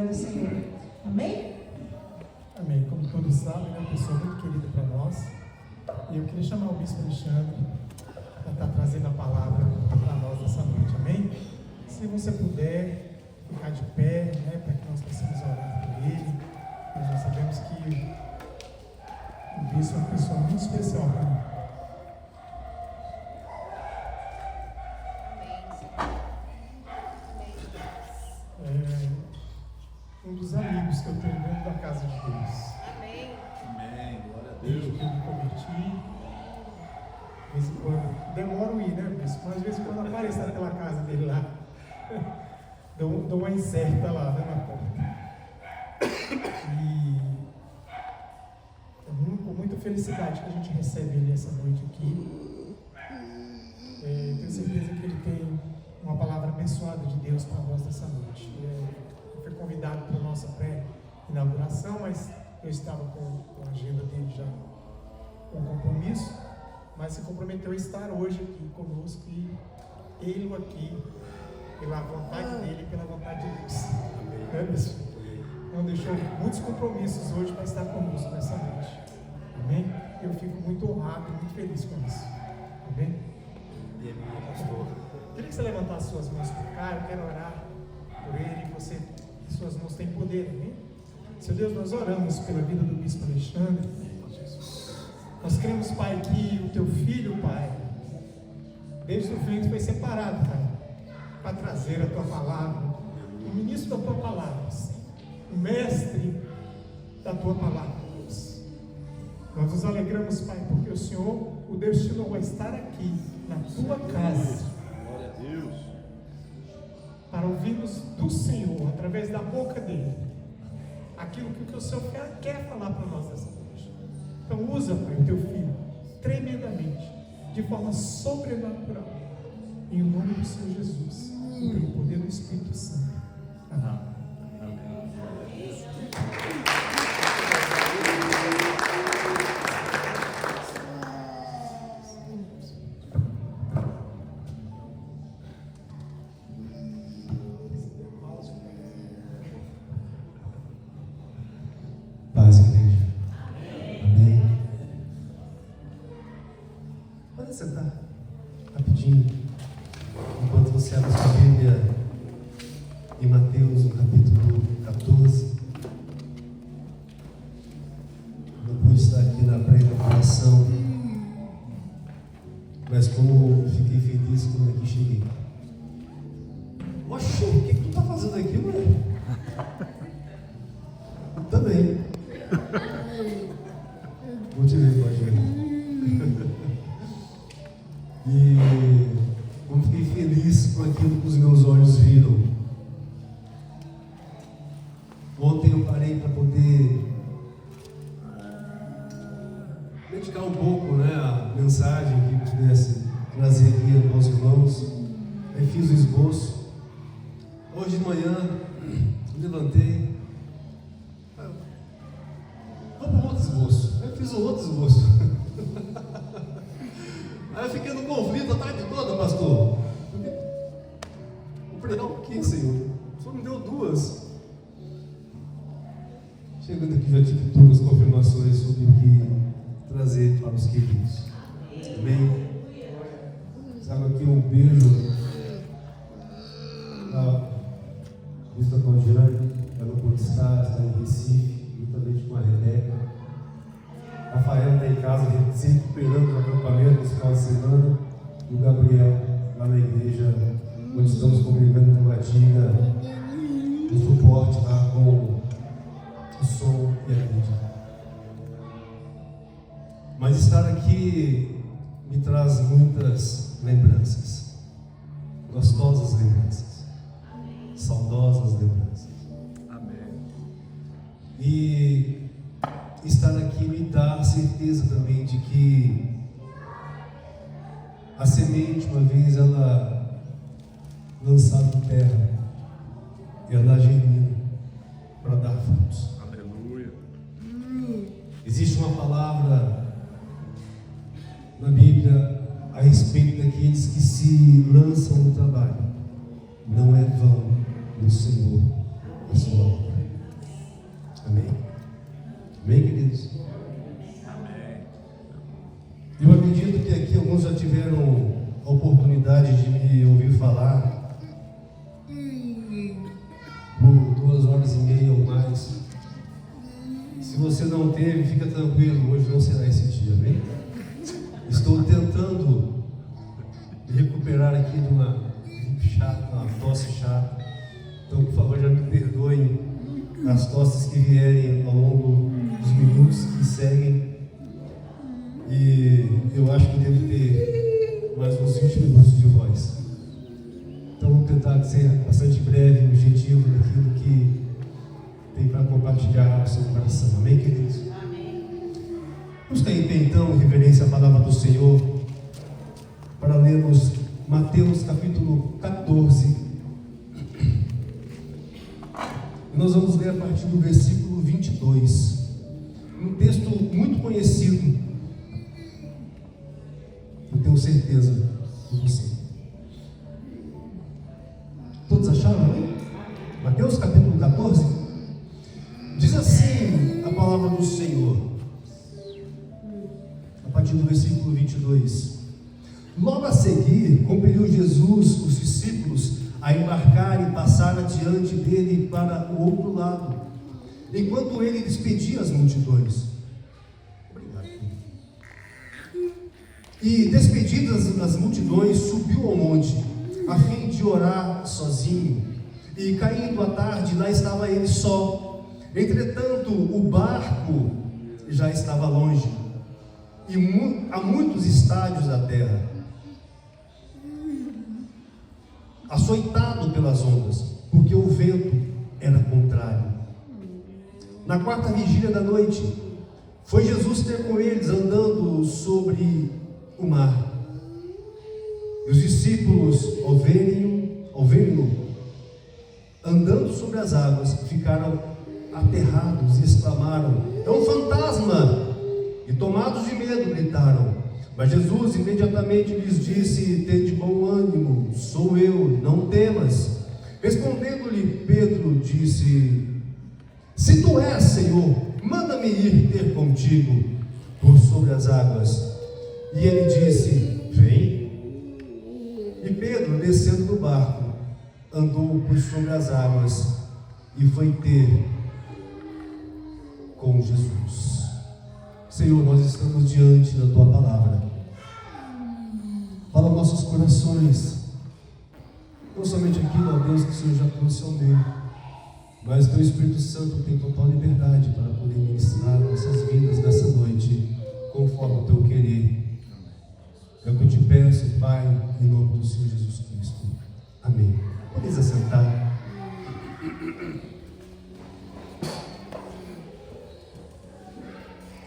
do Senhor. Amém? Amém. Como todos sabem, é uma pessoa muito querida para nós. E eu queria chamar o Bispo Alexandre para estar trazendo a palavra para nós nessa noite. Amém? Se você puder ficar de pé, né, para que nós possamos orar por ele. Nós já sabemos que o Bispo é uma pessoa muito especial para mim. Um dos amigos que eu tenho dentro da casa de Deus. Amém. Amém. Glória a Desde Deus. que eu me converti, de vez em quando, demoro a ir, né, Bispo? Mas de vez em quando aparece naquela casa dele lá. Dou uma incerta lá, né, na porta. E é com muita felicidade que a gente recebe ele essa noite aqui. Tenho certeza que ele tem uma palavra abençoada de Deus para nós nessa noite. Eu fui convidado para a nossa pré-inauguração, mas eu estava com a agenda dele já com compromisso, mas se comprometeu a estar hoje aqui conosco e ele aqui, pela vontade dele e pela vontade de Deus. Amém. Então deixou muitos compromissos hoje para estar conosco nessa noite. Amém? Eu fico muito honrado e muito feliz com isso. Amém? E aí, pastor? Queria que você levantasse suas mãos para cá, eu quero orar por ele, suas mãos têm poder, amém? Seu Deus, nós oramos pela vida do Bispo Alexandre. Nós cremos, Pai, que o teu filho, Pai, desde o ventre foi separado, Pai, para trazer a tua palavra, o ministro da tua palavra, o mestre da tua palavra, Deus. Nós nos alegramos, Pai, porque o Senhor o destinou a estar aqui, na tua casa. Glória a Deus. Para ouvirmos do Senhor, através da boca dele, aquilo que o Senhor quer falar para nós nessa noite. Então usa, Pai, o teu filho, tremendamente, de forma sobrenatural, em nome do Senhor Jesus, e pelo poder do Espírito Santo. Amém. Paz, igreja. Amém. Pode sentar rapidinho. Enquanto você abre sua Bíblia em Mateus, no capítulo 14. Não pude estar aqui na pré-inauguração, mas como fiquei feliz quando aqui cheguei. Oxe, o que tu está fazendo aqui, mulher? Também. Vou te ver, pode ver. E eu fiquei feliz com aquilo que os meus olhos viram. Ontem eu parei para poder dedicar um pouco, né, a mensagem que pudesse trazer aqui aos irmãos. Aí fiz o esboço. Hoje de manhã levantei. Vamos para outro esboço. Eu fiz um outro esboço. Aí eu fiquei no conflito a tarde toda, pastor. Vou pregar um pouquinho, Senhor. O Senhor me deu duas. Chegando aqui já tive duas confirmações sobre o que trazer para os queridos. Amém? Sabe aqui um beijo a Vista Condiane, ela não pôde estar, está em Recife, juntamente com a Rebeca. Rafael está em casa, se recuperando do acampamento nesse final de semana. E o Gabriel, lá na igreja, onde estamos congregando em Tabatinga, no suporte lá com o som e a mídia. Mas estar aqui me traz muitas lembranças, gostosas lembranças, saudosas lembranças. Amém. E estar aqui me dá a certeza também de que a semente, uma vez ela lançada em terra, ela germina para dar frutos. Aleluia. Existe uma palavra na Bíblia a respeito daqueles que se lançam no trabalho. Não é vão no Senhor a sua obra. Amém, queridos? Amém. Eu acredito que aqui alguns já tiveram a oportunidade de me ouvir falar por 2h30 ou mais. Se você não teve, fica tranquilo, hoje não será esse dia, amém? Estou tentando me recuperar aqui de uma gripe chata, uma tosse chata. Então, por favor, já me perdoem as tosses que vierem ao longo dos minutos que seguem. E eu acho que devo ter mais uns 20 minutos de voz. Então, vou tentar ser bastante breve e objetivo naquilo que tem para compartilhar no seu coração. Amém, queridos? Amém. Vamos cair em pé, então, em reverência à palavra do Senhor, para lermos Mateus capítulo 14. E nós vamos ler a partir do versículo 22. Um texto muito conhecido, eu tenho certeza de você. Todos acharam, amém? Mateus capítulo 14. Diz assim a palavra do Senhor, a partir do versículo 22. Logo a seguir, compeliu Jesus os discípulos a embarcar e passar adiante dele para o outro lado, enquanto ele despedia as multidões. Obrigado. E despedidas as multidões, subiu ao monte, a fim de orar sozinho. E caindo a tarde, lá estava ele só. Entretanto, o barco já estava longe, e a muitos estádios da terra, açoitado pelas ondas, porque o vento era contrário. Na quarta vigília da noite, foi Jesus ter com eles, andando sobre o mar. E os discípulos, ao verem-no andando sobre as águas, ficaram aterrados e exclamaram: é um fantasma! E tomados de medo gritaram. Mas Jesus imediatamente lhes disse: tende bom ânimo, sou eu, não temas. Respondendo-lhe Pedro, disse: se tu és, Senhor, manda-me ir ter contigo por sobre as águas. E ele disse: vem. E Pedro, descendo do barco, andou por sobre as águas e foi ter com Jesus. Senhor, nós estamos diante da Tua palavra. Fala nossos corações, não somente aquilo, ó Deus, que o Senhor já trouxe ao meio, mas Teu Espírito Santo tem total liberdade para poder ministrar nossas vidas nessa noite, conforme o Teu querer. É o que eu te peço, Pai, em nome do Senhor Jesus Cristo. Amém. Podeis assentar.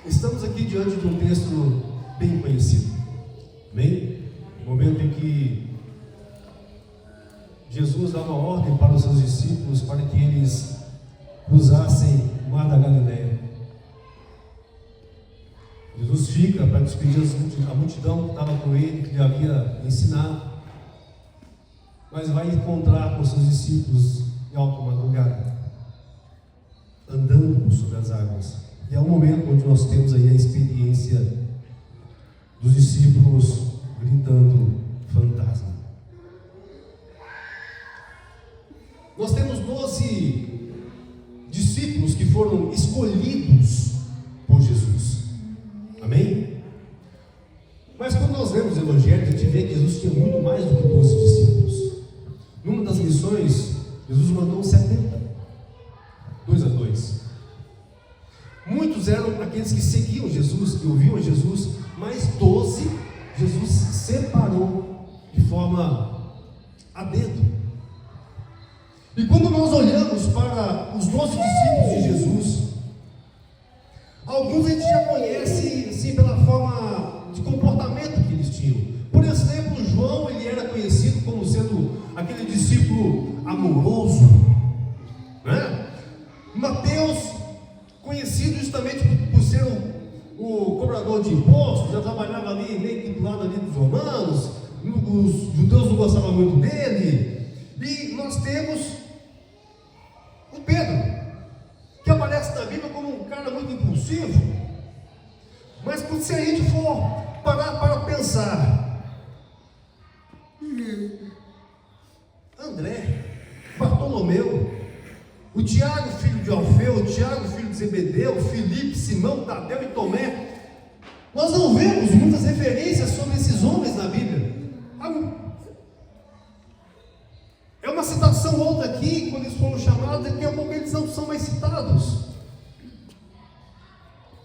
Estamos aqui diante de um texto bem conhecido. Amém? No momento em que Jesus dava ordem para os seus discípulos para que eles cruzassem o mar da Galileia. Jesus fica para despedir a multidão que estava com ele, que lhe havia ensinado, mas vai encontrar com seus discípulos em alta madrugada, andando sobre as águas. E é o momento onde nós temos aí a experiência dos discípulos gritando: fantasma. Nós temos 12 discípulos que foram escolhidos por Jesus. Amém? Mas quando nós lemos o Evangelho, a gente vê que Jesus tinha muito mais do que 12 discípulos. Numa das missões, Jesus mandou 70, 2 a 2. Muitos eram aqueles que seguiam Jesus, que ouviam Jesus, mas 12 Jesus separou de forma a dedo. E quando nós olhamos para os 12 discípulos de Jesus, alguns a gente já conhece assim, pela forma de comportamento que eles tinham. Por exemplo, João, ele era conhecido como sendo aquele discípulo amoroso, né? Mateus, conhecido justamente por ser o cobrador de impostos, já trabalhava ali meio que do lado ali dos romanos, os judeus não gostavam muito dele. E nós temos o Pedro, que aparece na Bíblia como um cara muito impulsivo, mas se a gente for parar para pensar, André, Bartolomeu, o Tiago, filho de Alfeu, o Tiago, filho de Zebedeu, Filipe, Simão, Tadeu e Tomé, nós não vemos muitas referências sobre esses homens na Bíblia. É uma citação ou outra aqui, quando eles foram chamados, e daqui a pouco eles não são mais citados.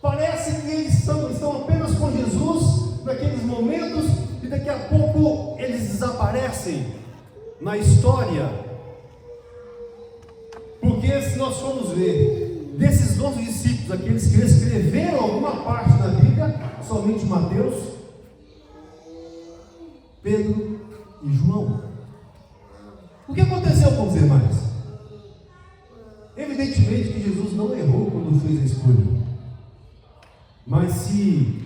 Parece que eles estão apenas com Jesus naqueles momentos, e daqui a pouco eles desaparecem na história. Porque se nós formos ver, desses 12 discípulos, aqueles que escreveram alguma parte da Bíblia, somente Mateus, Pedro e João. O que aconteceu com os demais? Evidentemente que Jesus não errou quando fez a escolha. Mas se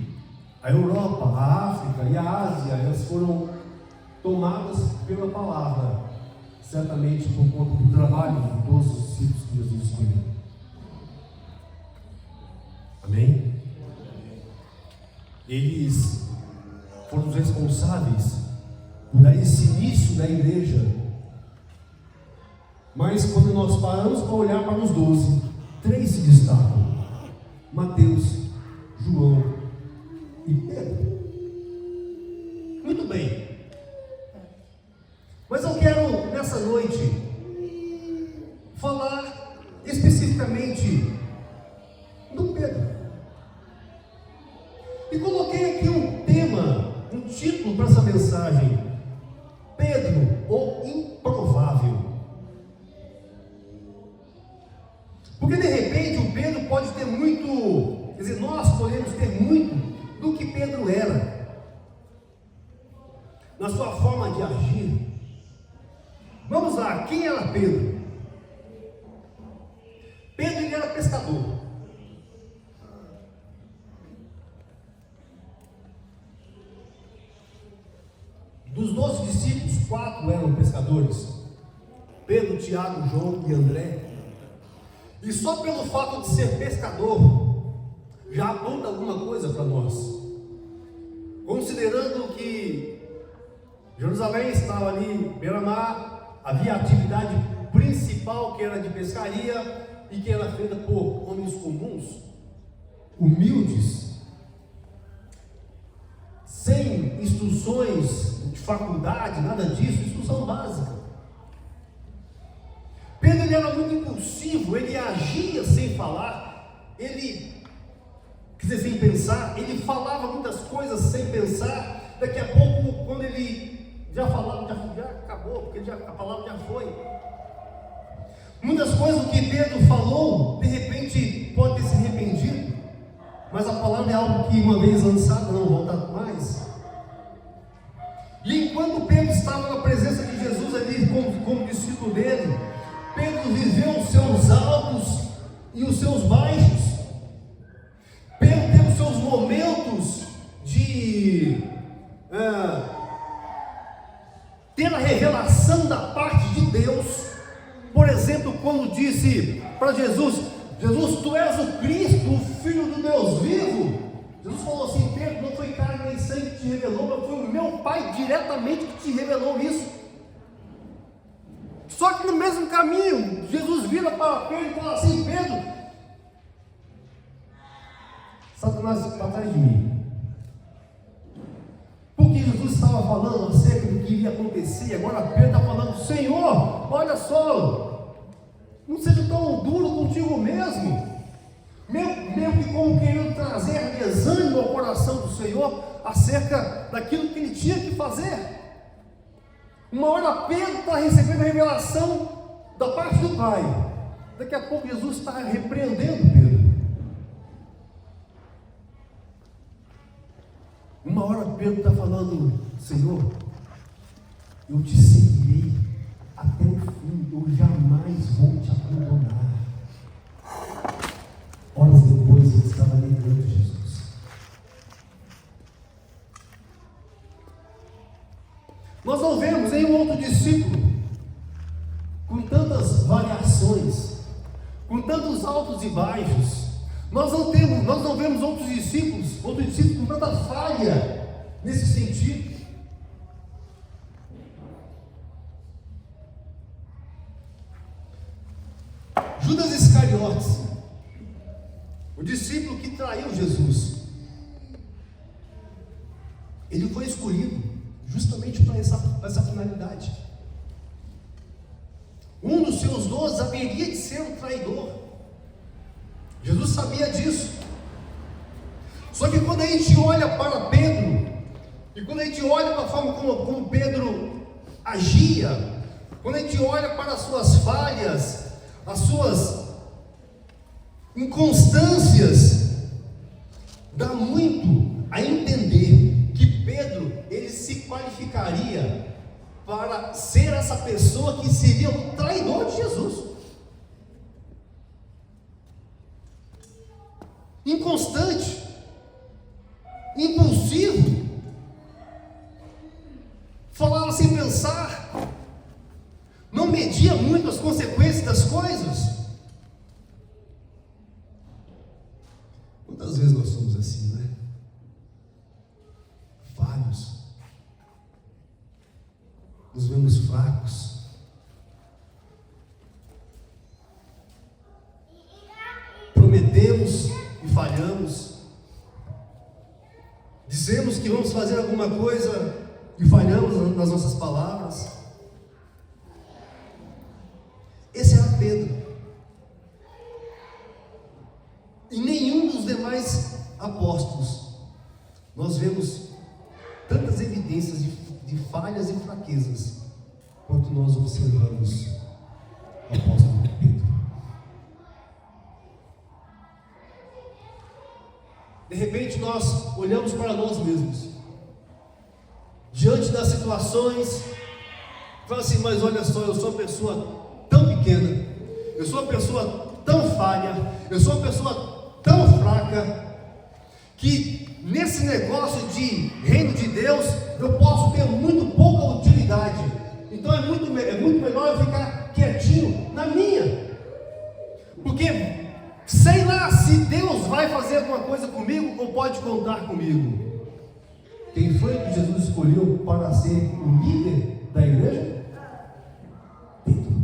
a Europa, a África e a Ásia, elas foram tomadas pela palavra, certamente por conta do trabalho de todos os discípulos que Jesus escolheu. Amém? Eles foram os responsáveis por dar esse início da igreja. Mas quando nós paramos para olhar para os 12, 3 se destacam: Mateus, João e Pedro. Muito bem. Mas eu quero nessa noite falar especificamente do Pedro. E coloquei aqui um tema, um título para essa mensagem: Pedro, o improvável. Porque de repente o Pedro pode ter muito, quer dizer, nós podemos ter muito do que Pedro era, na sua forma de agir. Vamos lá, quem era Pedro? Pedro, ele era pescador. Dos 12 discípulos, 4 eram pescadores: Pedro, Tiago, João e André. E só pelo fato de ser pescador já aponta alguma coisa para nós, considerando que Jerusalém estava ali beira-mar, havia a atividade principal que era de pescaria e que era feita por homens comuns, humildes, sem instruções de faculdade, nada disso, instrução básica. Pedro, ele era muito impulsivo, ele agia sem falar, ele, quer dizer, sem pensar, ele falava muitas coisas sem pensar. Daqui a pouco, quando ele já falava, já acabou, porque a palavra já foi. Muitas coisas que Pedro falou, de repente pode ter se arrependido, mas a palavra é algo que uma vez lançada não volta mais. E enquanto Pedro estava na presença de Jesus ali como discípulo dele, Pedro viveu os seus altos e os seus baixos. Pedro teve os seus momentos de ter a revelação da parte de Deus. Por exemplo, quando disse para Jesus: Jesus, tu és o Cristo, o Filho do Deus vivo. Jesus falou assim: Pedro, não foi carne nem sangue que te revelou, mas foi o meu Pai diretamente que te revelou isso. Só que no mesmo caminho, Jesus vira para Pedro e fala assim: Pedro, Satanás está atrás de mim. Porque Jesus estava falando acerca do que iria acontecer, e agora Pedro está falando: Senhor, olha só, não seja tão duro contigo mesmo. Meio que como querendo trazer desânimo ao coração do Senhor acerca daquilo que ele tinha que fazer. Uma hora Pedro está recebendo a revelação da parte do Pai, daqui a pouco Jesus está repreendendo Pedro. Uma hora Pedro está falando: Senhor, eu te seguirei até o fim, eu jamais vou te abandonar. Horas depois ele estava negando Jesus. Nós não vemos em um outro discípulo com tantas variações, com tantos temos altos e baixos. Nós não vemos outros discípulos com tanta falha nesse sentido. Judas Iscariotes, o discípulo que traiu Jesus, ele foi escolhido justamente para essa finalidade. Um dos seus 12 haveria de ser um traidor. Jesus sabia disso. Só que quando a gente olha para Pedro, e quando a gente olha para a forma como Pedro agia, quando a gente olha para as suas falhas, as suas inconstâncias, dá muito a entender que Pedro, ele se qualificaria para ser essa pessoa que seria o traidor de Jesus. Inconstante, impulsivo, falava sem pensar, não media muito as consequências das coisas. Quantas vezes nós somos assim, né? Falhos, nos vemos fracos, prometemos e falhamos, dizemos que vamos fazer alguma coisa e falhamos nas nossas palavras. Esse era Pedro. Em nenhum dos demais apóstolos nós vemos tantas evidências de falhas e fraquezas quanto nós observamos o apóstolo Pedro. De repente nós olhamos para nós mesmos, diante das situações, fala assim: mas olha só, eu sou uma pessoa tão pequena, eu sou uma pessoa tão falha, eu sou uma pessoa tão fraca, que nesse negócio de reino de Deus eu posso ter muito pouca utilidade. Então é muito melhor eu ficar quietinho na minha, porque sei lá se Deus vai fazer alguma coisa comigo ou pode contar comigo. Quem foi que Jesus escolheu para ser o líder da igreja? Pedro.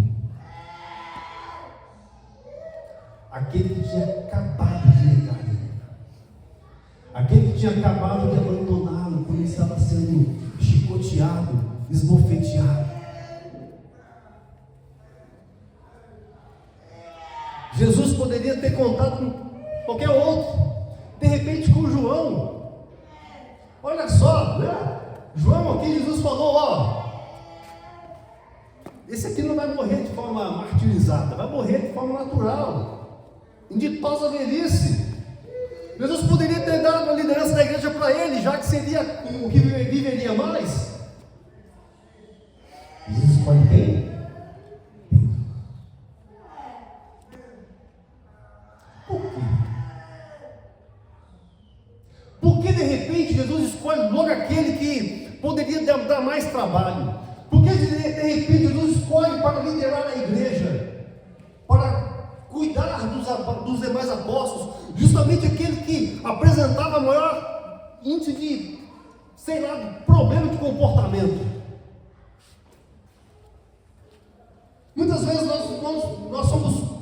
Aquele que tinha acabado de negar ele. Aquele que tinha acabado de abandoná-lo quando ele estava sendo chicoteado, esbofeteado. Jesus poderia ter contado com qualquer outro, de repente com João. Olha só, né? João aqui, Jesus falou: ó, esse aqui não vai morrer de forma martirizada, vai morrer de forma natural, em ditosa velhice. Jesus poderia ter dado a liderança da igreja para ele, já que seria o que viveria mais. Jesus escolhe quem? Por que de repente Jesus escolhe logo aquele que poderia dar mais trabalho? Por que de repente Jesus escolhe para liderar a igreja, para cuidar dos demais apóstolos, justamente aquele que apresentava maior índice de, problema de comportamento? Muitas vezes nós somos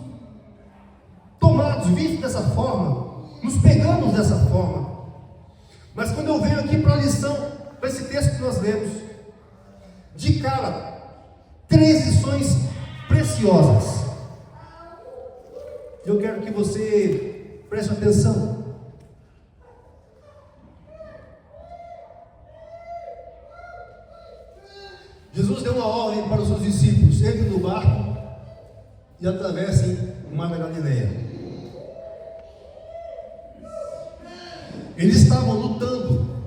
tomados, vistos dessa forma, nos pegamos dessa forma. Mas quando eu venho aqui para a lição, para esse texto que nós lemos, de cara, 3 lições preciosas. Eu quero que você preste atenção. Jesus deu uma ordem para os seus discípulos: entrem no barco e atravessem o mar da Galileia. Eles estavam lutando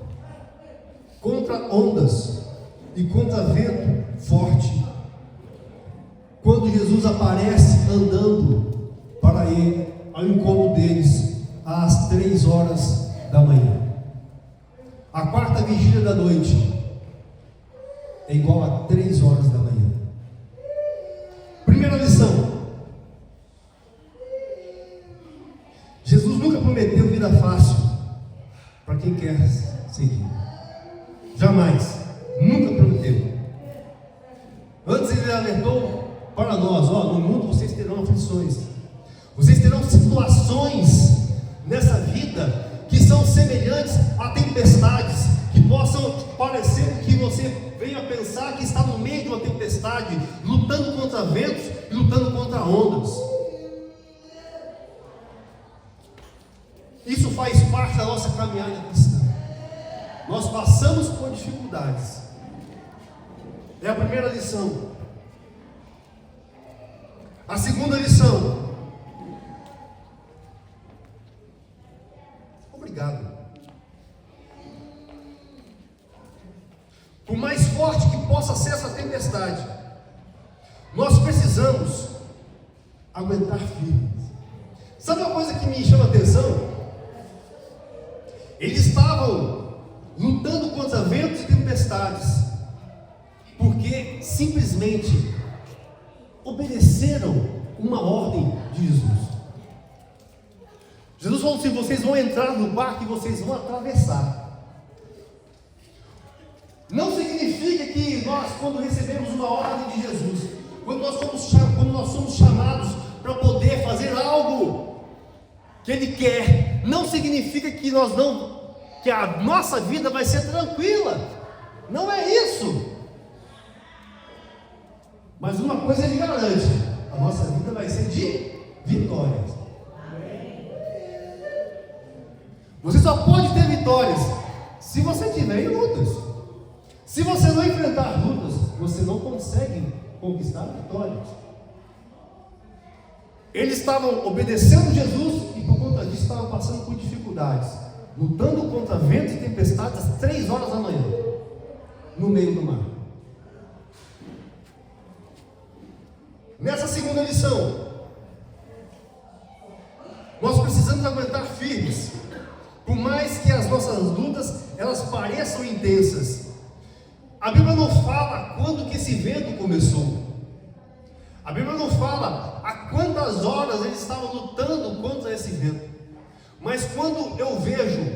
contra ondas e contra vento forte, quando Jesus aparece andando para ele, ao encontro deles, às 3 horas da manhã. A 4ª vigília da noite é igual a 3 horas da manhã. Primeira lição: Jesus nunca prometeu vida fácil para quem quer seguir. Jamais. Nunca prometeu. Antes ele alertou para nós: no mundo vocês terão aflições. Vocês terão situações nessa vida que são semelhantes a tempestades, que possam parecer que você venha pensar que está no meio de uma tempestade, lutando contra ventos e lutando contra ondas. Isso faz parte da nossa caminhada cristã. Nós passamos por dificuldades. É a primeira lição. A segunda lição: obrigado. Por mais forte que possa ser essa tempestade, nós precisamos aguentar firme. Sabe uma coisa que me chama a atenção? Eles estavam lutando contra ventos e tempestades, porque simplesmente obedeceram uma ordem de Jesus. Jesus falou assim: vocês vão entrar no barco e vocês vão atravessar. Não significa que nós, quando recebemos uma ordem de Jesus, quando nós somos chamados para poder fazer algo que Ele quer, não significa que que a nossa vida vai ser tranquila. Não é isso. Mas uma coisa Ele garante: a nossa vida vai ser de vitórias. Você só pode ter vitórias se você tiver em lutas. Se você não enfrentar lutas, você não consegue conquistar vitórias. Eles estavam obedecendo Jesus e por conta disso estavam passando por dificuldades, lutando contra ventos e tempestades às 3 horas da manhã, no meio do mar. Nessa segunda lição, nós precisamos aguentar firmes, por mais que as nossas lutas elas pareçam intensas. A Bíblia não fala quando que esse vento começou. A Bíblia não fala a quantas horas eles estavam lutando contra esse vento. Mas quando eu vejo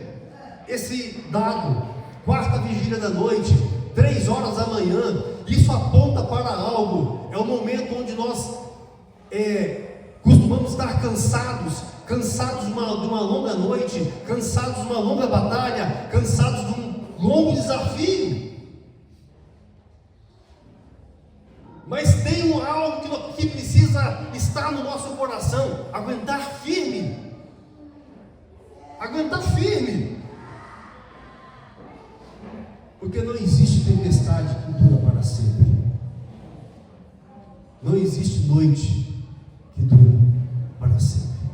esse dado, 4ª vigília da noite, 3 horas da manhã, isso aponta para algo. É o momento onde nós costumamos estar cansados de uma longa noite, cansados de uma longa batalha, cansados de um longo desafio. Mas tem algo que precisa estar no nosso coração: aguentar firme. Aguentar firme. Porque não existe tempestade que dura para sempre. Não existe noite que dura para sempre.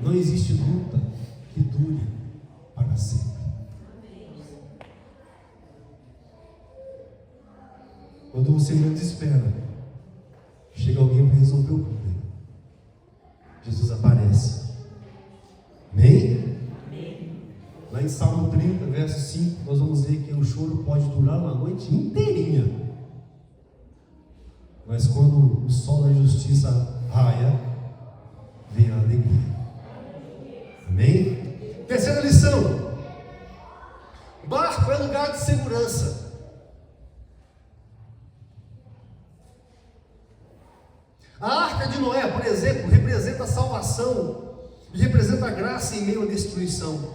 Não existe luta que dure para sempre. Quando você menos espera, chega alguém para resolver o problema. Jesus aparece. Amém? Lá em Salmo 30, verso 5, nós vamos ver que o choro pode durar uma noite inteirinha. Mas quando o sol da justiça raia, vem a alegria. Amém? Terceira lição: barco é lugar de segurança. A arca de Noé, por exemplo, representa a salvação e representa a graça em meio à destruição.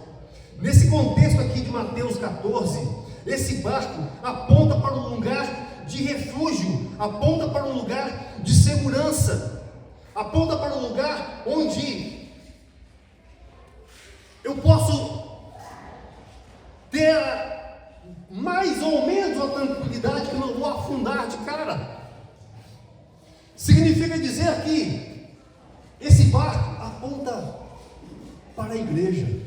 Nesse contexto aqui de Mateus 14, esse barco aponta para um lugar de refúgio, aponta para um lugar de segurança, aponta para um lugar onde eu posso ter mais ou menos a tranquilidade que eu não vou afundar de cara. Significa dizer que esse barco aponta para a igreja.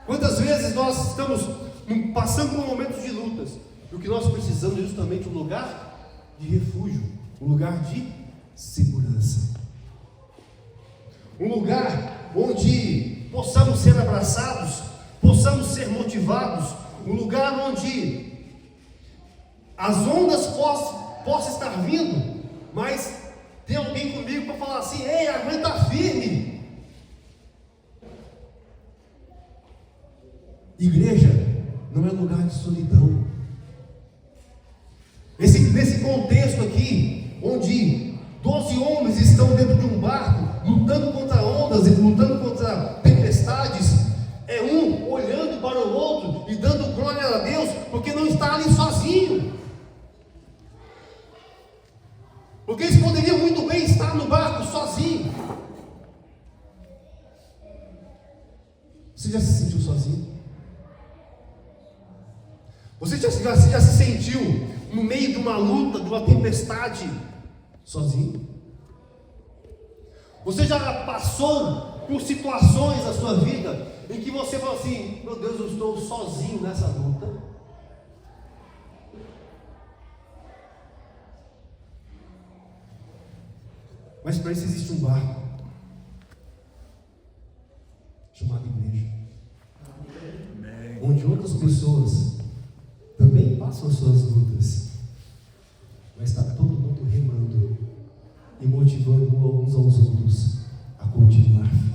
Quantas vezes nós estamos passando por momentos de lutas, e o que nós precisamos é justamente um lugar de refúgio, um lugar de segurança, um lugar onde possamos ser abraçados, possamos ser motivados, um lugar onde as ondas possam estar vindo, mas tem alguém comigo para falar assim: ei, aguenta firme. Igreja não é lugar de solidão. Nesse contexto aqui, onde 12 homens estão dentro de um barco, lutando contra ondas e lutando contra tempestades, é um olhando para o outro e dando glória a Deus, porque não está ali sozinho. Porque eles poderiam muito bem estar no barco sozinho. Você já se sentiu sozinho? Você já se sentiu no meio de uma luta, de uma tempestade, sozinho? Você já passou por situações na sua vida em que você fala assim: meu Deus, eu estou sozinho nessa luta? Mas para isso existe um barco chamado igreja, onde outras pessoas também passam as suas lutas, mas está todo mundo remando e motivando uns aos outros a continuar firme.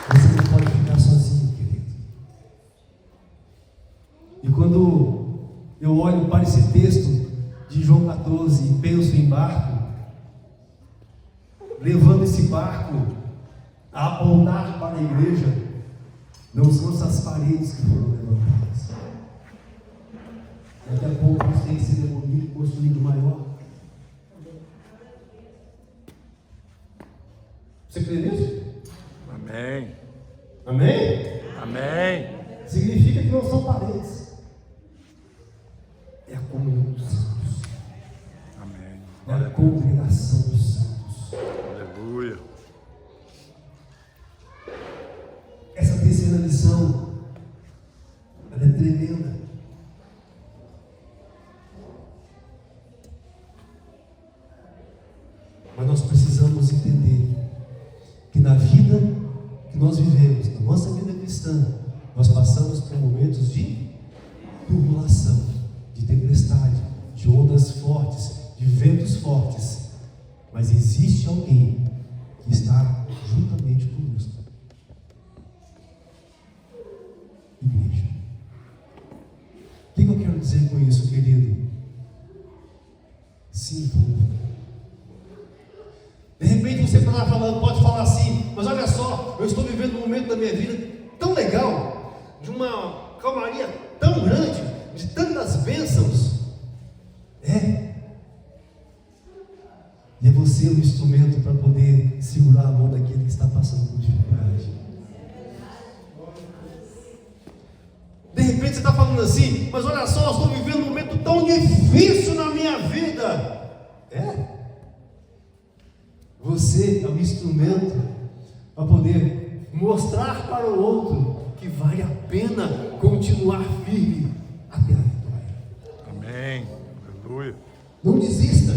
Você não pode ficar sozinho, querido. E quando eu olho para esse texto de João 14 e penso em barco, levando esse barco a apontar para a igreja, não são essas paredes que foram levantadas. Daqui a pouco isso tem que ser demolido e construído maior. Você crê nisso? Amém. Amém? Amém. Significa que não são paredes, é a comunhão dos santos, Amém. é a congregação dos santos. Aleluia. Essa terceira lição, ela é tremenda. Mas nós precisamos entender que na vida que nós vivemos, na nossa vida cristã, nós passamos por momentos de turbulação, de tempestade, de ondas fortes, de ventos fortes. Mas existe alguém que está juntamente conosco. Igreja. O que eu quero dizer com isso, querido? Se envolva. De repente você pode falar assim: mas olha só, eu estou vivendo um momento da minha vida tão legal, de uma calmaria tão grande, de tantas bênçãos. E é você o instrumento para poder segurar a mão daquele que está passando por dificuldade. De repente você está falando assim: mas olha só, eu estou vivendo um momento tão difícil na minha vida. Você é o instrumento para poder mostrar para o outro que vale a pena continuar firme até a vitória. Amém. Aleluia. Não desista,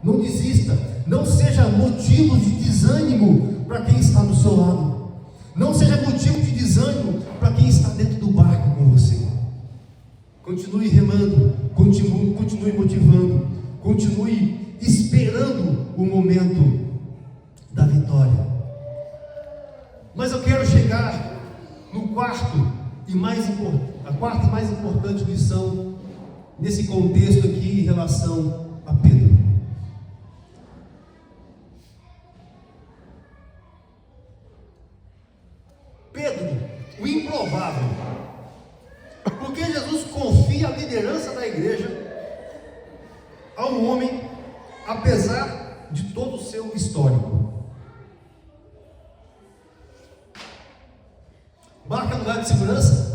não desista, não seja motivo de desânimo para quem está do seu lado, não seja motivo de desânimo para quem está dentro do barco com você. Continue remando, continue motivando, continue esperando o momento da vitória. Mas eu quero chegar no a quarta e mais importante lição nesse contexto aqui em relação a Pedro. Pedro, o improvável. Porque Jesus confia a liderança da igreja a um homem, apesar de todo o seu histórico. Barca no lugar de segurança?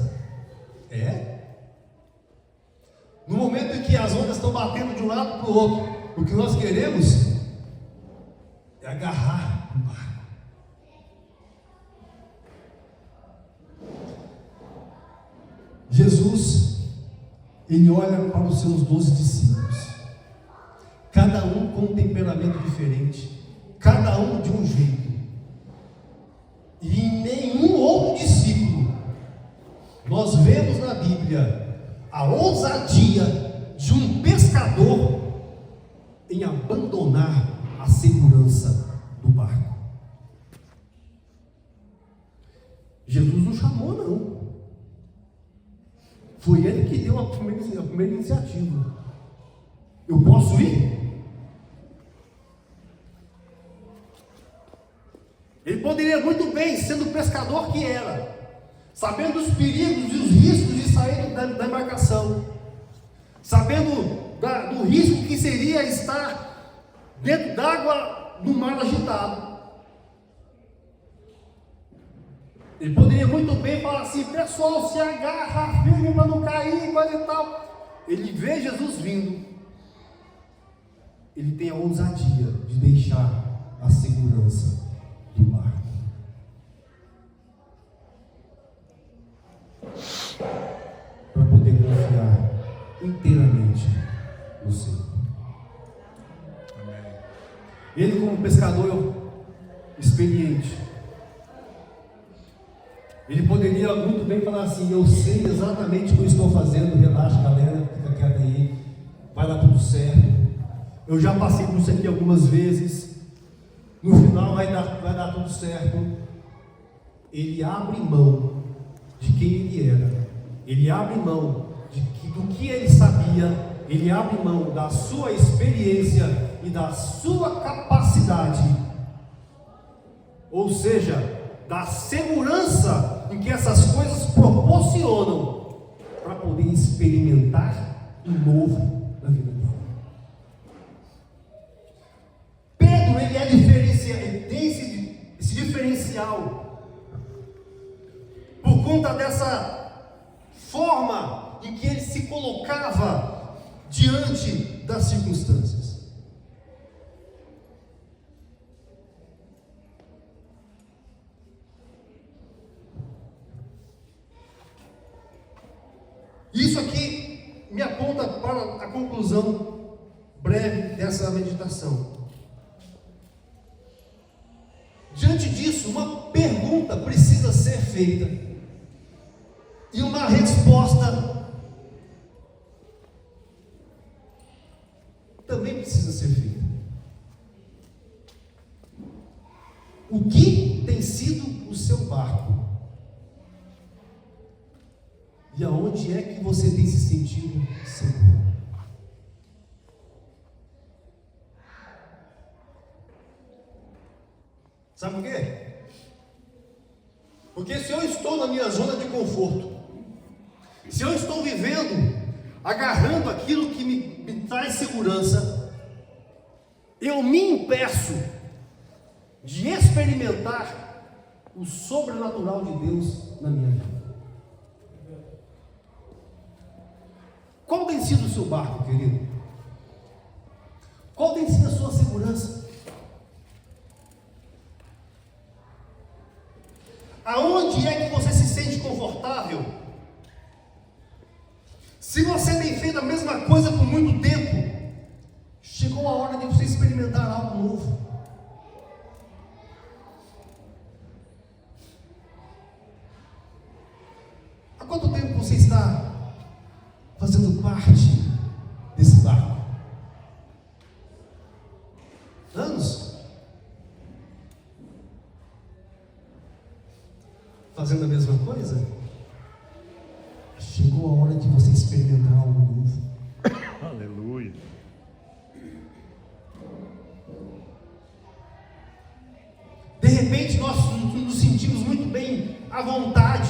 No momento em que as ondas estão batendo de um lado para o outro, o que nós queremos é agarrar o barco. Jesus, ele olha para os seus 12 discípulos, cada um com um temperamento diferente, cada um de um jeito, e em nenhum outro discípulo nós vemos na Bíblia a ousadia de um abandonar a segurança do barco. Jesus não chamou, não. Foi ele que deu a primeira iniciativa. Eu posso ir? Ele poderia muito bem, sendo o pescador que era, sabendo os perigos e os riscos de sair da embarcação, sabendo do risco que seria estar dentro d'água no mar agitado. Ele poderia muito bem falar assim: pessoal, se agarra firme para não cair, coisa e tal. Ele vê Jesus vindo, ele tem a ousadia de deixar a segurança do barco para poder confiar inteiramente no Senhor. Amém. Ele, como pescador experiente, ele poderia muito bem falar assim: eu sei exatamente o que eu estou fazendo, relaxa galera, fica quieto aí, vai dar tudo certo, eu já passei por isso aqui algumas vezes, no final vai dar tudo certo. Ele abre mão de quem ele era, ele abre mão do que ele sabia, ele abre mão da sua experiência e da sua capacidade, ou seja, da segurança em que essas coisas proporcionam, para poder experimentar o novo na vida dele. Pedro, ele é diferenciado, ele tem esse diferencial por conta dessa forma em que ele se colocava diante das circunstâncias. Isso aqui me aponta para a conclusão breve dessa meditação. Diante disso, uma pergunta precisa ser feita e uma resposta também precisa ser feita. O que tem sido o seu barco? E aonde é que você tem se sentido seguro? Sabe por quê? Porque se eu estou na minha zona de conforto, se eu estou vivendo, agarrando aquilo que me traz segurança, eu me impeço de experimentar o sobrenatural de Deus na minha vida. Qual tem sido o seu barco, querido? Qual tem sido a sua segurança? Aonde é que você se sente confortável? Se você tem feito a mesma coisa por muito tempo, chegou a hora de você experimentar algo novo. Há quanto tempo você está fazendo parte desse barco? Anos? Fazendo a mesma coisa? Chegou a hora de você experimentar algo novo. Aleluia. De repente nós nos sentimos muito bem à vontade,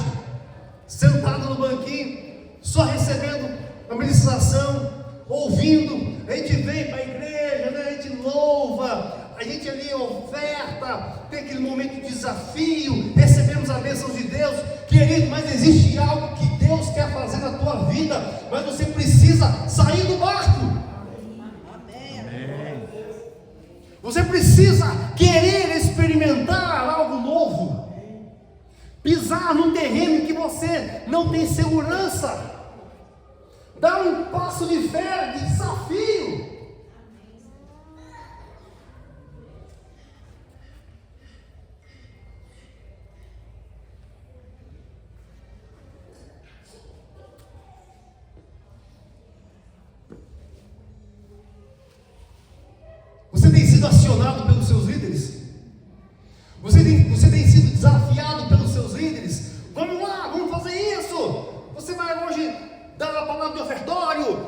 sentado no banquinho, só recebendo a ministração, ouvindo. A gente vem para a igreja, né? A gente louva, a gente ali oferta, tem aquele momento de desafio, recebemos a bênção de Deus. Querido, mas existe algo que Deus quer fazer na tua vida, mas você precisa sair do barco. Amém. Você precisa querer experimentar algo novo, pisar num terreno que você não tem segurança, dar um passo de fé, de desafio.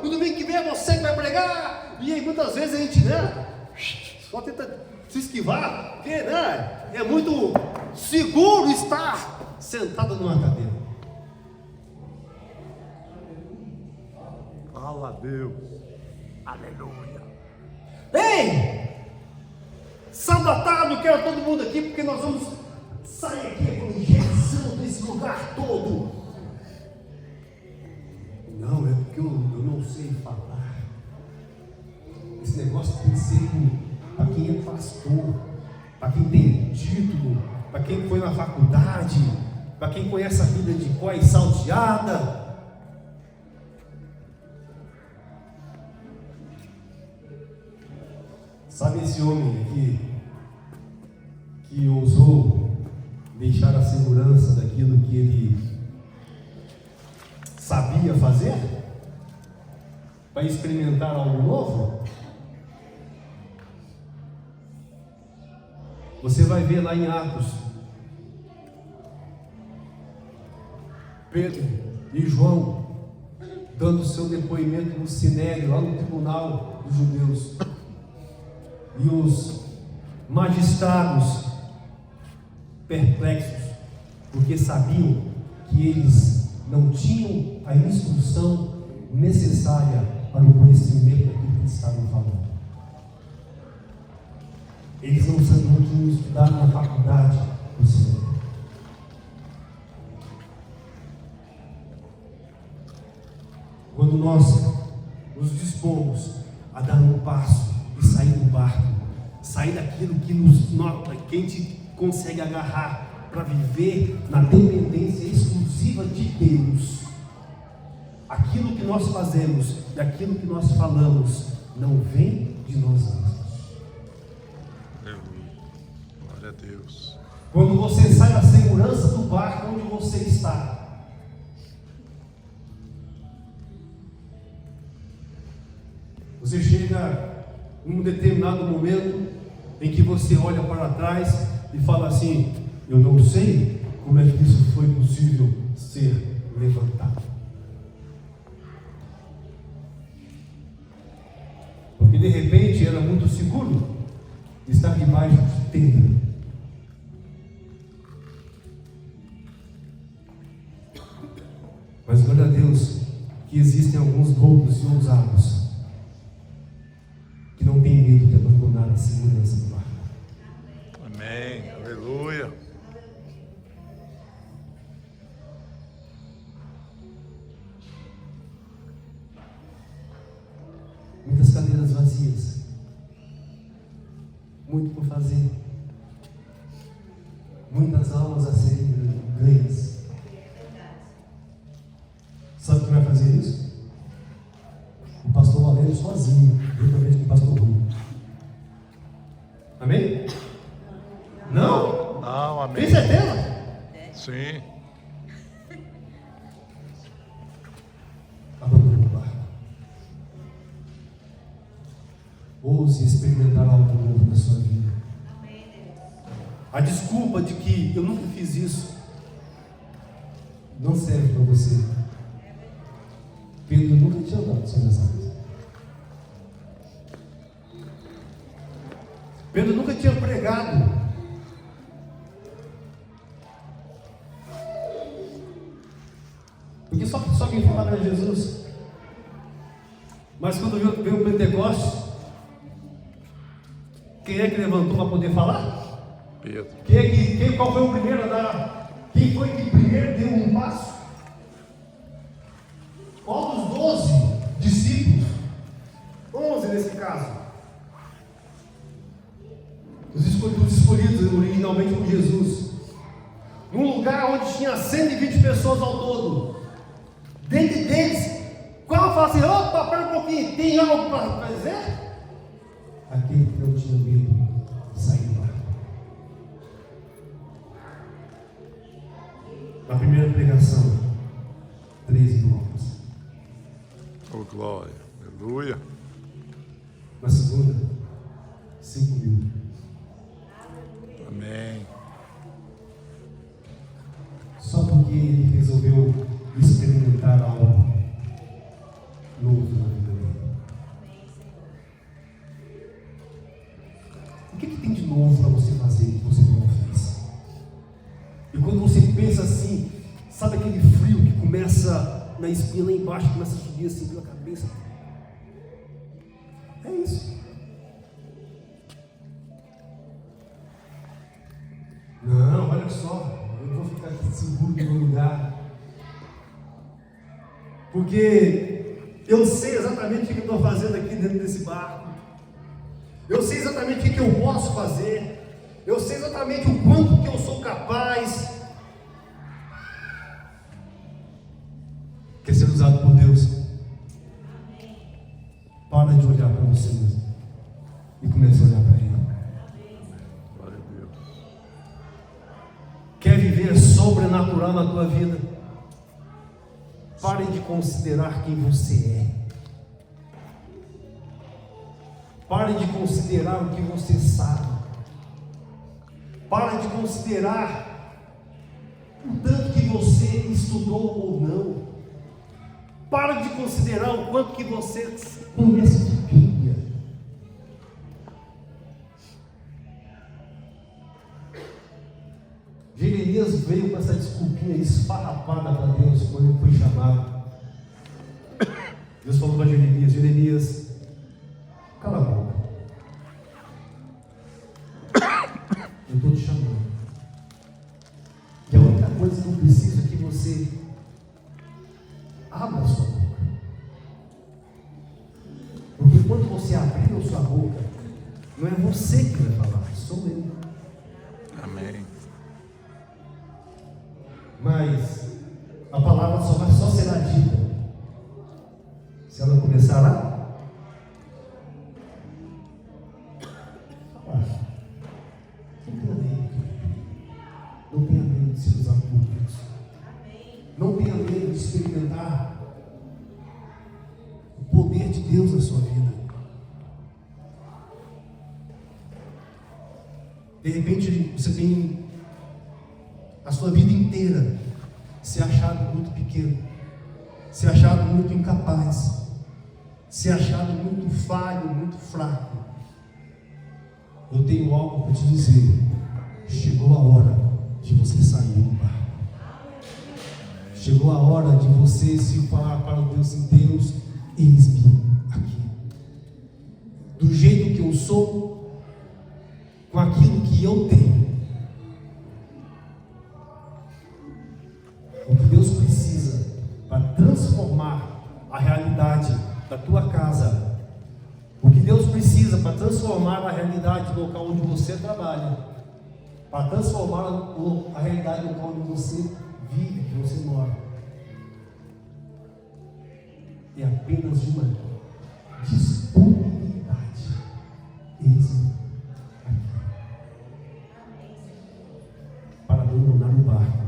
no domingo que vem é você que vai pregar. E aí muitas vezes a gente, né, só tenta se esquivar, porque, né, é muito seguro estar sentado numa cadeira. Fala a Deus. Aleluia. Ei! Sábado à tarde, eu quero todo mundo aqui, porque nós vamos sair aqui evangelizando desse lugar todo. Não, é porque eu não sei falar. Esse negócio tem que ser para quem é pastor, para quem tem título, para quem foi na faculdade, para quem conhece a vida de có e salteada. Sabe esse homem aqui que ousou deixar a segurança daquilo que ele sabia fazer para experimentar algo novo? Você vai ver lá em Atos, Pedro e João dando seu depoimento no Sinédrio, lá no tribunal dos judeus. E os magistrados perplexos, porque sabiam que eles não tinham a instrução necessária para o conhecimento daquilo que eles estavam falando. Eles não tinham estudado na faculdade do Senhor. Quando nós nos dispomos a dar um passo e sair do barco, sair daquilo que que a gente consegue agarrar para viver na dependência exclusiva de Deus, aquilo que nós fazemos e aquilo que nós falamos não vem de nós mesmos. Aleluia. Glória a Deus. Quando você sai da segurança do barco onde você está, você chega em um determinado momento em que você olha para trás e fala assim: eu não sei como é que isso foi possível ser levantado. Porque de repente era muito seguro estar debaixo de tenda. Mas glória a Deus que existem alguns loucos e ousados que não tem medo de abandonar a segurança do barco. Amém. Aleluia. Muitas cadeiras vazias, muito por fazer, muitas almas a serem ganhas. Sabe quem vai fazer isso? O pastor Valério sozinho, juntamente com o pastor Rui. Amém? Não? Não, amém. Tem certeza? Sim. Abandone o barco. Ouse experimentar algo novo na sua vida. A desculpa de que eu nunca fiz isso não serve para você. Pedro nunca tinha andado sobre as águas. Pedro nunca tinha pregado. Porque só quem falava era Jesus. Mas quando veio o Pentecostes, quem é que levantou para poder falar? Pedro. Qual foi o primeiro a dar? Quem foi que primeiro deu um passo? Qual dos 12 discípulos? 11 nesse caso. Os escolhidos originalmente por Jesus. Num lugar onde tinha 120 pessoas ao todo. Dentre deles, qual fala assim: opa, pera um pouquinho, tem algo para dizer? Aquele que não tinha medo de sair do barco. Na primeira pregação, 13 homens. Oh, glória. Aleluia. Na segunda, 5.000. Amém. Só porque ele resolveu experimentar algo novo. começa na espinha lá embaixo, começa a subir assim pela cabeça. É isso. Não, olha só, eu vou ficar aqui seguro no meu lugar. Porque eu sei exatamente o que eu estou fazendo aqui dentro desse barco. Eu sei exatamente o que eu posso fazer. Eu sei exatamente o quanto que eu sou capaz. Quer ser usado por Deus? Para de olhar para você mesmo e comece a olhar para Ele. Glória a Deus. Quer viver sobrenatural na tua vida? Pare de considerar quem você é. Pare de considerar o que você sabe. Pare de considerar o tanto que você estudou ou não. Pare de considerar o quanto que você conhece de Bíblia. Jeremias veio com essa desculpinha esfarrapada para Deus quando ele foi chamado. Deus falou para Jeremias: Jeremias, cala a boca. Eu estou te chamando. E a única coisa que eu preciso é que você abra a sua boca. Porque quando você abrir a sua boca, não é você que vai falar, sou eu. Amém. Mas a palavra só será dita se ela começar lá. Não tenha medo de ser usado por Deus. Não tenha medo de experimentar o poder de Deus na sua vida. De repente você tem a sua vida inteira se achado muito pequeno, se achado muito incapaz, se achado muito falho, muito fraco. Eu tenho algo para te dizer. Chegou a hora de você sair do barco. Chegou a hora de você se falar para o Deus em Deus: eis-me aqui. Do jeito que eu sou, com aquilo que eu tenho. O que Deus precisa para transformar a realidade da tua casa, o que Deus precisa para transformar a realidade do local onde você trabalha, para transformar a realidade do local onde você vive, que você mora, é apenas uma disponibilidade. Eis-me aqui. Para abandonar o barco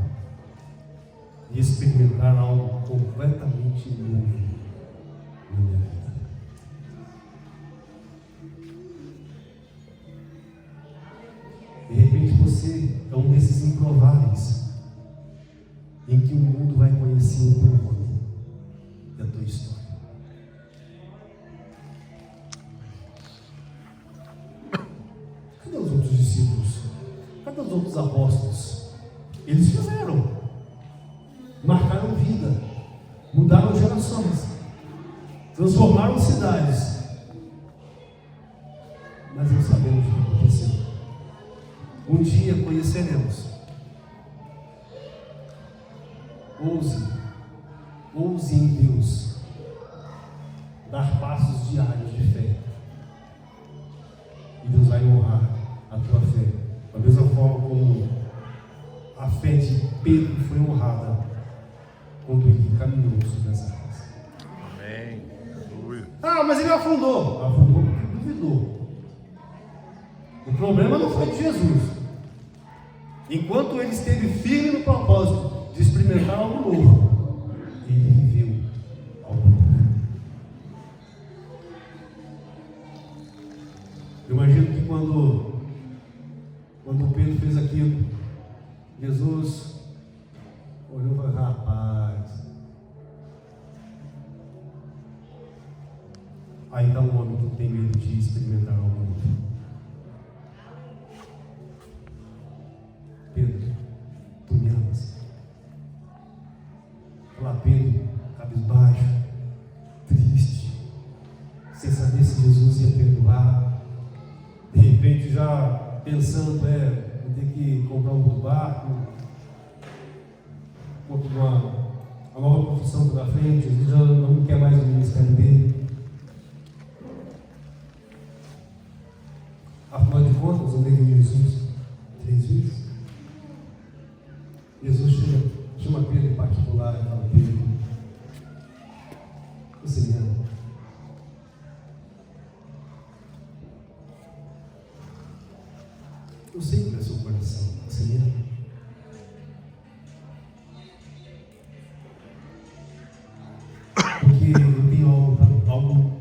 e experimentar algo completamente novo na minha vida. De repente você é um desses improváveis em que o mundo vai conhecer o teu nome e a tua história. Cadê os outros discípulos? Cadê os outros apóstolos? Eles fizeram, marcaram vida, mudaram gerações, transformaram cidades, mas não sabemos o que aconteceu. Um dia conheceremos. Ouse em Deus dar passos diários de fé, e Deus vai honrar a tua fé, da mesma forma como a fé de Pedro foi honrada quando ele caminhou sobre as águas. Amém. Aleluia. Ah, mas ele afundou. Afundou porque duvidou. O problema não foi de Jesus. Enquanto ele esteve firme no propósito de experimentar algo novo, ele viveu algo novo. Eu imagino que quando Pedro fez aquilo, Jesus olhou e falou: rapaz, aí está um homem que tem medo de experimentar algo novo. Pedro, tu me amas? Fala, Pedro, Jesus ia perdoar. De repente, já pensando, vou ter que comprar um outro barco, uma nova profissão pela frente. Jesus já não quer mais o ministério dele. Afinal de contas, eu neguei Jesus 3 vezes. Jesus chama Pedro em particular e fala: Pedro, você me ama? Eu sei que é o seu coração, você me ama? Porque eu tenho algo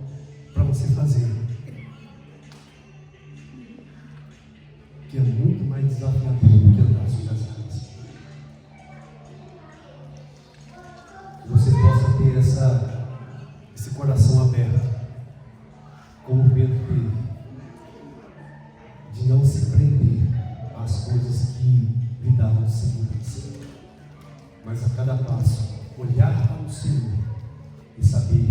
para você fazer, que é muito mais desafiador do que andar sobre as águas. Que você possa ter esse coração aberto, como Pedro teve, de não se prender às coisas que lhe davam segurança, mas a cada passo olhar para o Senhor e saber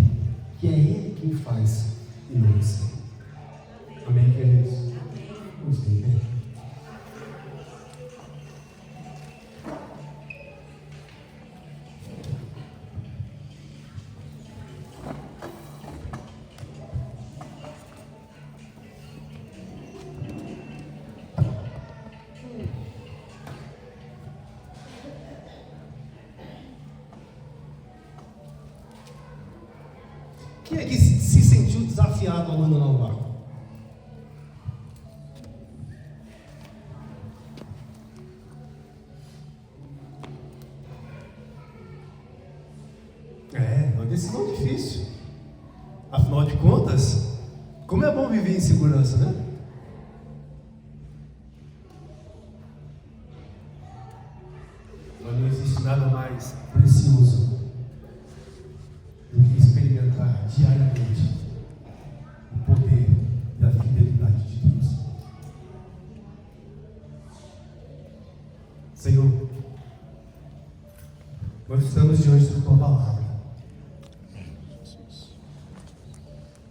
que é Ele quem faz e não você. Amém, queridos? Vamos ter, Quem é que se sentiu desafiado ao abandonar o barco? Uma decisão difícil. Afinal de contas, como é bom viver em segurança, né? Mas não existe nada mais precioso do que experimentar diariamente o poder e a fidelidade de Deus. Senhor, nós estamos diante da Tua palavra,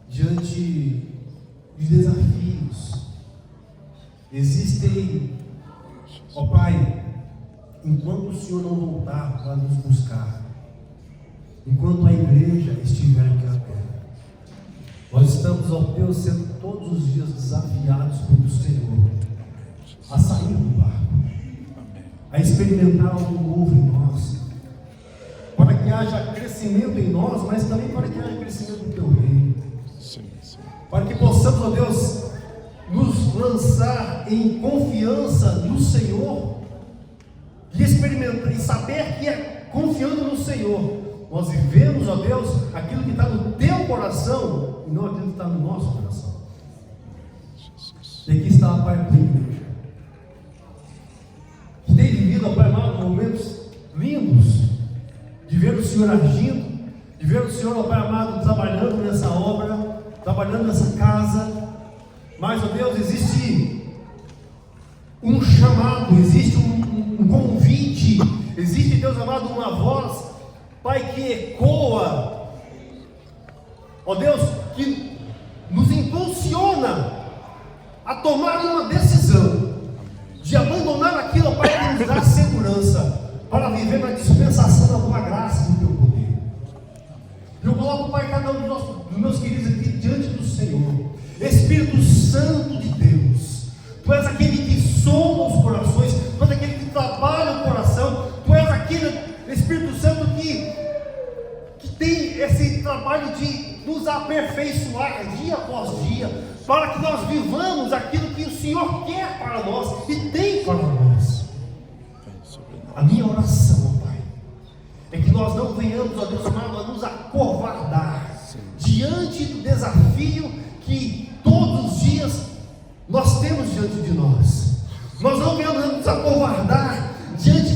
diante de desafios. Existem, ó Pai, enquanto o Senhor não voltar para nos buscar, enquanto a igreja estiver aqui na terra, nós estamos, ó Deus, sendo todos os dias desafiados pelo Senhor a sair do barco, a experimentar algo novo em nós, para que haja crescimento em nós, mas também para que haja crescimento no Teu reino, para que possamos, ó Deus, nos lançar em confiança no Senhor e experimentar e saber que é confiando no Senhor nós vivemos, ó Deus, aquilo que está no Teu coração e não aquilo que está no nosso coração. E aqui está a parte da igreja, que tem vivido, ó Pai amado, momentos lindos de ver o Senhor agindo, de ver o Senhor, ó Pai amado, trabalhando nessa obra, trabalhando nessa casa. Mas, ó Deus, existe um chamado, existe um convite, existe, Deus amado, uma voz, Pai, que ecoa, ó Deus, que nos impulsiona a tomar uma decisão de abandonar aquilo, ó Pai, que nos dá segurança, para viver na dispensação da Tua graça e do Teu poder. Eu coloco, Pai, cada um dos meus queridos aqui diante do Senhor. Espírito Santo de Deus, Tu és aquele que soma os corações, Tu és aquele que trabalha o coração, Tu és aquele Espírito Santo que tem esse trabalho de nos aperfeiçoar dia após dia, para que nós vivamos aquilo que o Senhor quer para nós e tem para nós. A minha oração, ó Pai, é que nós não venhamos, ó Deus amado, a nos acovardar diante do desafio que todos os dias nós temos diante de nós. Nós não venhamos a nos acovardar diante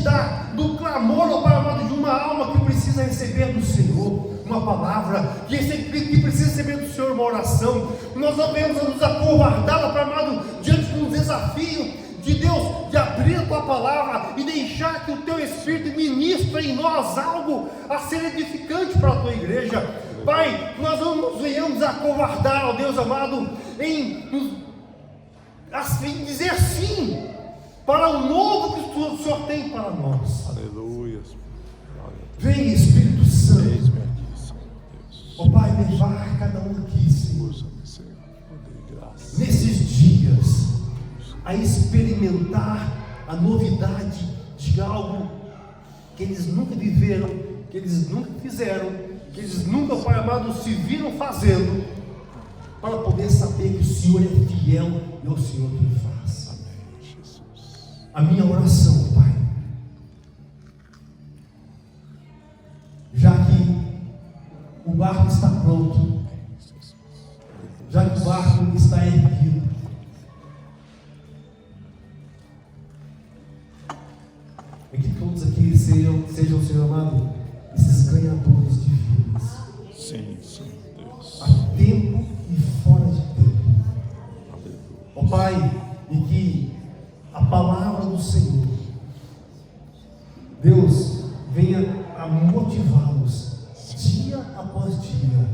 do clamor, ó Pai amado, de uma alma que precisa receber do Senhor uma palavra, que precisa receber do Senhor uma oração. Nós não venhamos a nos acovardar, ó Pai amado, diante de um desafio de Deus, de abrir a Tua palavra e deixar que o Teu Espírito ministre em nós algo a ser edificante para a Tua igreja. Pai, que nós não nos venhamos acovardar, ó Deus amado, em dizer sim para o novo que o Senhor tem para nós. Aleluia. Vem, Espírito Santo. Eis-me aqui, Senhor Deus. Ó Pai, levar cada um aqui, Senhor, Usa-me, Senhor. Poder e graça. nesses dias, a experimentar a novidade de algo que eles nunca viveram, que eles nunca fizeram, que eles nunca, Pai amado, se viram fazendo, para poder saber que o Senhor é fiel e é o Senhor quem faz. Amém, Jesus. A minha oração, Pai, já que o barco está pronto, já que o barco está erguido, é que todos aqui sejam, Senhor amado, esses ganhadores de vidas, Sim, Senhor Deus. a tempo e fora de tempo. Aleluia. Ó Pai, e que a palavra do Senhor, Deus, venha a motivá-los dia após dia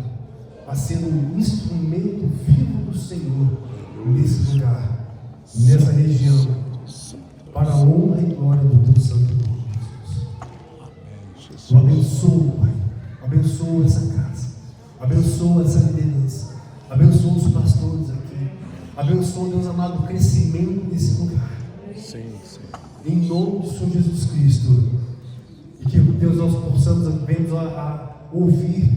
a ser um instrumento vivo do Senhor nesse lugar, nessa região, para a honra e glória do teu santo nome, Jesus. Amém, Jesus. Eu abençoo, Pai, abençoa essa casa, abençoa essa liderança, abençoa os pastores aqui, abençoa, Deus amado, o crescimento desse lugar, Sim, Senhor. em nome do Senhor Jesus Cristo, e que, Deus, nós possamos a ouvir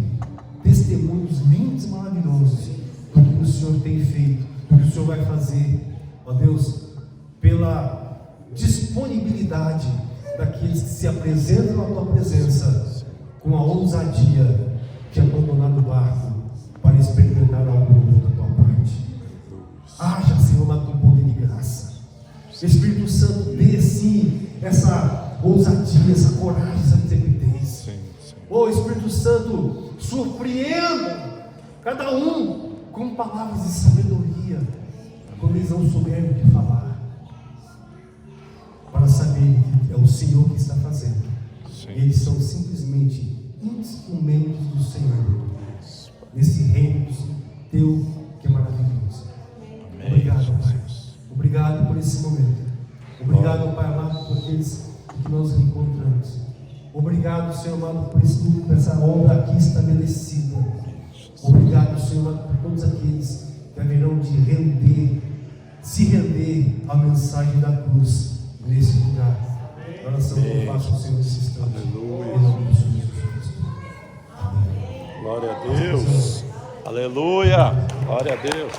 testemunhos lindos e maravilhosos do que o Senhor tem feito, do que o Senhor vai fazer, ó Deus, pela disponibilidade daqueles que se apresentam na tua presença com a ousadia de abandonar o barco para experimentar algo novo da tua parte. Haja, Senhor, uma tua poder e graça. Espírito Santo, dê sim essa ousadia, essa coragem, essa intrepidez. Sim, Senhor. Oh, Espírito Santo, surpreenda cada um com palavras de sabedoria quando eles não souberem o que falar, para saber que é o Senhor que está fazendo. Sim. Eles são simplesmente instrumentos do Senhor nesse reino teu que é maravilhoso. Amém, Obrigado, Pai. Jesus. Obrigado por esse momento. Obrigado, Pai amado, por aqueles que nós reencontramos. Obrigado, Senhor amado, por essa obra aqui estabelecida. Obrigado, Senhor amado, por todos aqueles que haverão de se render à mensagem da cruz nesse lugar. Oração que eu faço ao Senhor nesse instante. Aleluia. Em nome de Jesus Cristo. Glória a Deus. Aleluia. Glória a Deus.